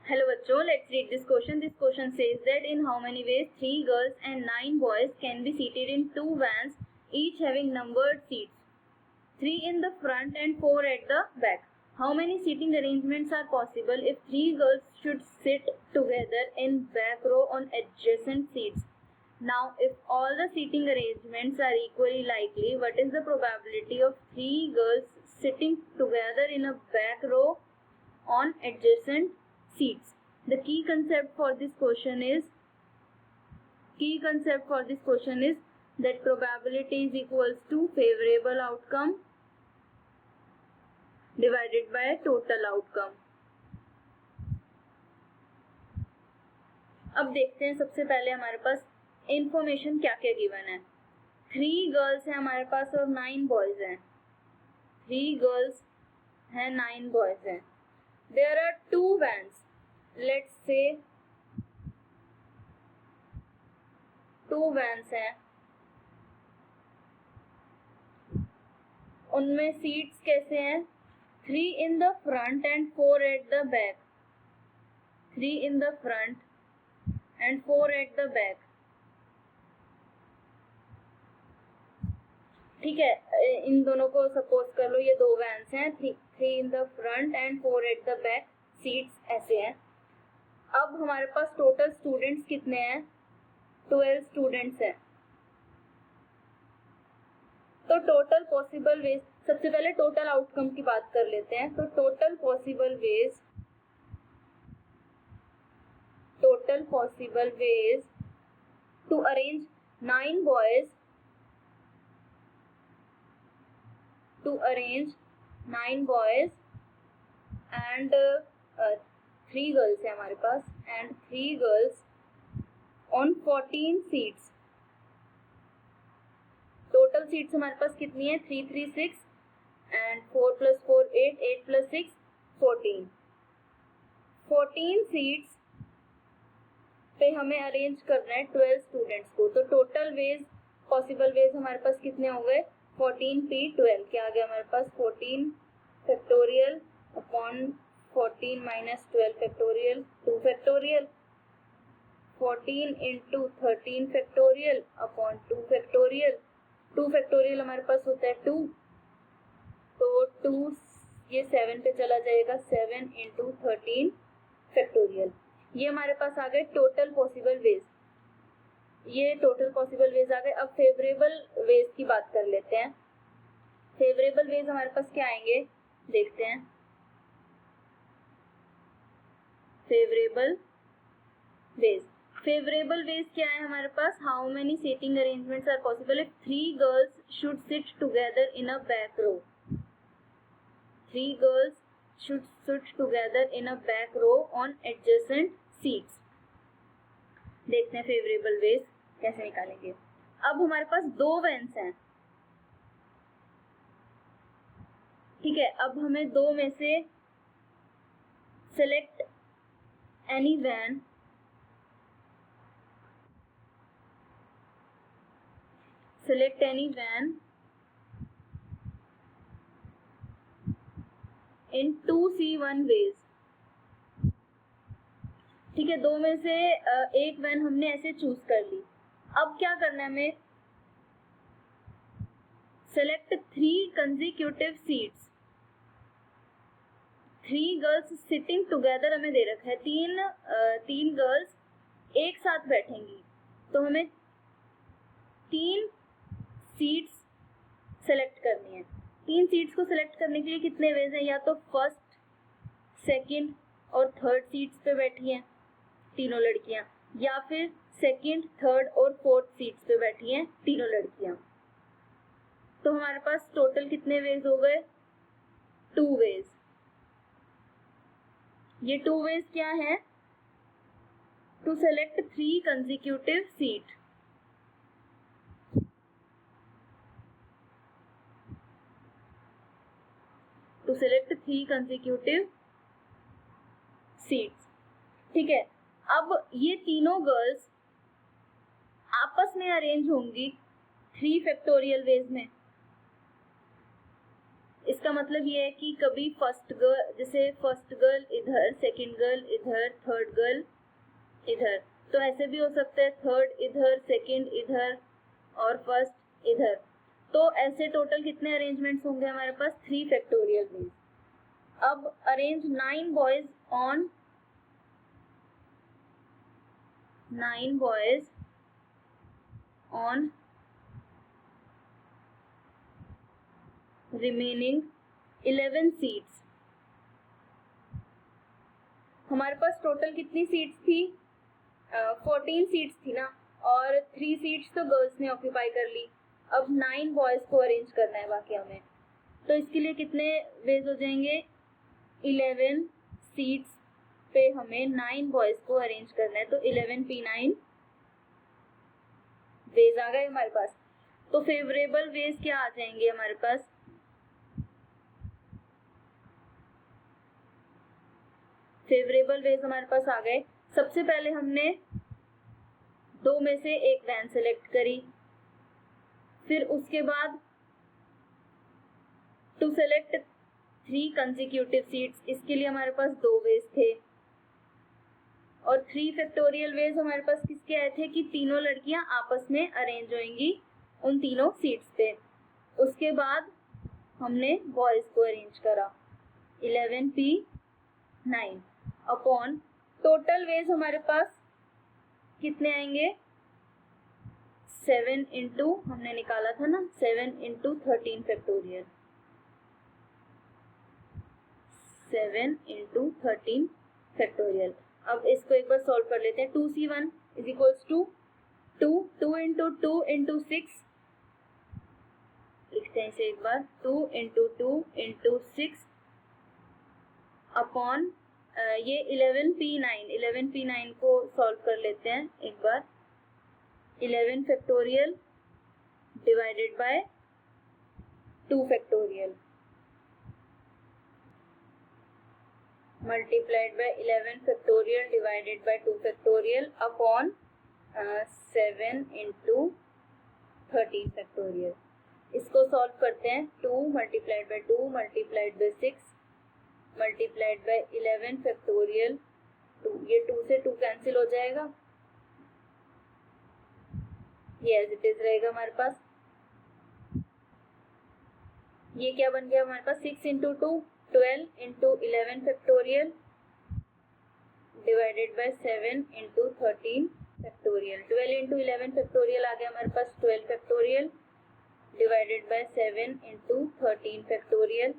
Hello बच्चों, let's read this question. This question says that in how many ways 3 girls and 9 boys can be seated in 2 vans, each having numbered seats, 3 in the front and 4 at the back. How many seating arrangements are possible if 3 girls should sit together in back row on adjacent seats? Now, if all the seating arrangements are equally likely, what is the probability of 3 girls sitting together in a back row on adjacent seats? The key concept for this question is that probability is equals to favorable outcome divided by total outcome. अब देखते हैं सबसे पहले हमारे पास information क्या क्या given है. 3 girls हैं हमारे पास और 9 बॉयज हैं. 3 गर्ल्स हैं, 9 बॉयज हैं. There are 2 vans. Let's say 2 vans हैं. उनमें सीट्स कैसे हैं? 3 in the front and 4 at the back. 3 in the front and 4 at the back. ठीक है, इन दोनों को सपोज कर लो ये 2 वैन्स हैं. 3 in the front and 4 at the back. Seats ऐसे हैं. अब हमारे पास टोटल स्टूडेंट्स कितने हैं? 12 स्टूडेंट्स हैं. तो टोटल पॉसिबल वेज, सबसे पहले टोटल आउटकम की बात कर लेते हैं. तो total possible ways to arrange 9 boys and 3 girls है हमारे पास, and 3 girls on 14 seats. Total seats हमारे पास कितनी है? 3 3 6 एंड 4 + 4 8, 8 + 6 14. 14 सीट्स पे हमें अरेंज करना है 12 स्टूडेंट्स को. तो टोटल वेज, पॉसिबल वेज हमारे पास कितने हो गए? 14p12. क्या आ गया हमारे पास? 14 factorial upon 14 - 12 factorial 2 factorial. 14 × 13 factorial upon 2 factorial. 2 factorial हमारे पास होता है 2, तो 2 ये 7 पे चला जाएगा. 7 × 13 फैक्टोरियल. ये हमारे पास आ गए टोटल पॉसिबल वेज. ये टोटल पॉसिबल वेज आ गए. अब फेवरेबल वेज की बात कर लेते हैं. फेवरेबल वेज हमारे पास क्या आएंगे देखते हैं. फेवरेबल वेज क्या है हमारे पास? How many seating arrangements are possible if 3 girls should sit together in a back row. 3 girls should sit together in a back row on adjacent seats. देखते हैं फेवरेबल वेज कैसे निकालेंगे. अब हमारे पास 2 वैन्स हैं. ठीक है, अब हमें 2 में से select any one in 2C1 ways. ठीक है, 2 में से एक वैन हमने ऐसे चूज कर ली. अब क्या करना है हमें? Select 3 consecutive seats. 3 girls sitting together हमें दे रखा है. 3 गर्ल्स एक साथ बैठेंगी, तो हमें 3 सीट्स सेलेक्ट करनी है. 3 सीट्स को सेलेक्ट करने के लिए कितने वेज हैं? या तो फर्स्ट, सेकंड और थर्ड सीट्स पे बैठी हैं तीनों लड़कियां, या फिर सेकंड, थर्ड और फोर्थ सीट्स पे बैठी हैं तीनों लड़कियां. तो हमारे पास टोटल कितने वेज हो गए? 2 वेज. ये 2 वेज क्या है? To select 3 consecutive seat. To select 3 consecutive seats. ठीक है, अब ये तीनों गर्ल्स आपस में अरेंज होंगी 3 फैक्टोरियल वेज में. इसका मतलब ये है कि कभी फर्स्ट गर्ल, जैसे फर्स्ट गर्ल इधर, सेकंड गर्ल इधर, थर्ड गर्ल इधर, तो ऐसे भी हो सकता है थर्ड इधर, सेकंड इधर और फर्स्ट इधर। तो ऐसे टोटल कितने अरेंजमेंट्स होंगे हमारे पास? 3 फैक्टोरियल वेज। अब arrange 9 boys on 9 boys on remaining 11 seats. हमारे पास टोटल कितनी सीट्स थी? 14 सीट्स थी ना, और 3 सीट्स तो गर्ल्स ने ऑक्यूपाई कर ली। अब 9 बॉयज को अरेंज करना है बाकी हमें, तो इसके लिए कितने वेज हो जाएंगे? 11 सीट्स पे हमें 9 बॉयज को अरेंज करना है, तो 11p9 वेज आ गए हमारे पास। तो फेवरेबल वेज क्या आ जाएंगे हमारे पास? फेवरेबल वेज हमारे पास आ गए। सबसे पहले हमने 2 में से एक वैन सेलेक्ट करी, फिर उसके बाद टू सेलेक्ट 3 कंसेक्यूटिव सीट्स, इसके लिए हमारे पास 2 वेज थे। और 3 फैक्टोरियल वेज हमारे पास किसके आए थे कि तीनों लड़कियां आपस में अरेंज होंगी उन तीनों सीट्स पे। उसके बाद हमने बॉयज को अरेंज करा 11p9 अपॉन टोटल वेज हमारे पास कितने आएंगे? 7 इंटू हमने निकाला था ना, 7 इंटू 13 फैक्टोरियल, 7 इंटू 13 फैक्टोरियल। अब इसको एक बार सॉल्व कर लेते हैं। 2c1 is equals to 2 into 2 into 6, लिखते हैं इसे एक बार, 2 इंटू 2 इंटू 6 अपॉन ये 11p9 को सॉल्व कर लेते हैं एक बार। 11 factorial divided bye 2 factorial multiplied by 11 factorial divided bye 2 factorial upon 7 into 13 factorial. इसको सॉल्व करते हैं। 2 multiplied by 2 multiplied by 6 multiplied by 11 factorial 2, ये 2 से 2 कैंसिल हो जाएगा, ये एज इट इज रहेगा हमारे पास। ये क्या बन गया हमारे पास? 6 into 2 12 into 11 factorial divided by 7 into 13 factorial. 12 into 11 factorial आ गया हमारे पास 12 factorial divided by 7 into 13 factorial.